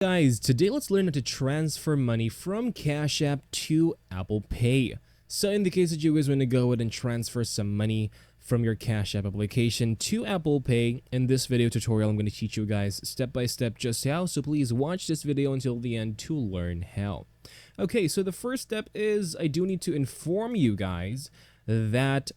Guys, today let's learn how to transfer money from Cash App to Apple Pay. So in the case that you guys want to go ahead and transfer some money from your Cash App application to Apple Pay, in this video tutorial I'm going to teach you guys step by step just how, so please watch this video until the end to learn how. Okay, so the first step is I do need to inform you guys that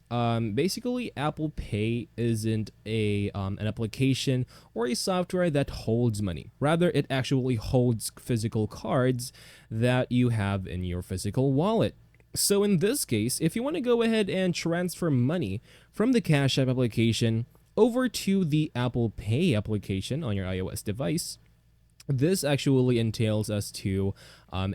basically Apple Pay isn't an application or a software that holds money. Rather, it actually holds physical cards that you have in your physical wallet. So in this case, if you want to go ahead and transfer money from the Cash App application over to the Apple Pay application on your iOS device, this actually entails us to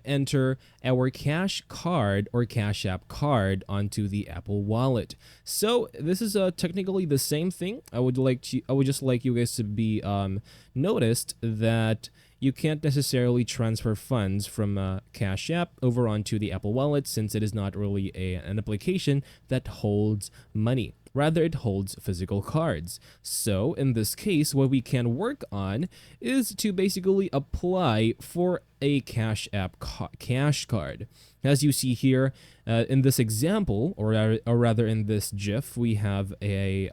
enter our Cash Card or Cash App card onto the Apple Wallet. So this is technically the same thing. I would just like you guys to be noticed that you can't necessarily transfer funds from Cash App over onto the Apple Wallet, since it is not really an application that holds money. Rather, it holds physical cards. So in this case, what we can work on is to basically apply for a Cash App cash card. As you see here in this example, or rather in this GIF, we have a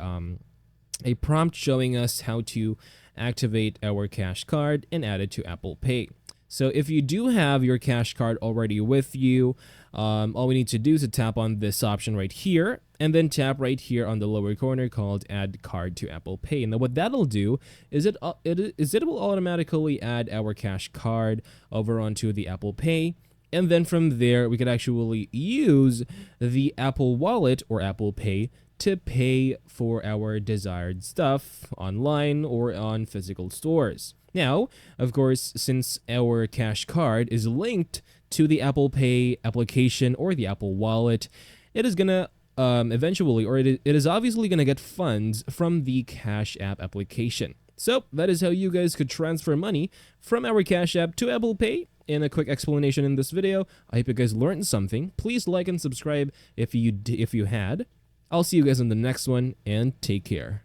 prompt showing us how to activate our cash card and add it to Apple Pay. So if you do have your cash card already with you, all we need to do is to tap on this option right here, and then tap right here on the lower corner called Add Card to Apple Pay. Now what that'll do is it will automatically add our cash card over onto the Apple Pay. And then from there, we could actually use the Apple Wallet or Apple Pay to pay for our desired stuff online or on physical stores. Now, of course, since our cash card is linked to the Apple Pay application or the Apple Wallet, it is gonna eventually, or it is obviously gonna get funds from the Cash App application. So that is how you guys could transfer money from our Cash App to Apple Pay. In a quick explanation in this video, I hope you guys learned something. Please like and subscribe if you had. I'll see you guys in the next one, and take care.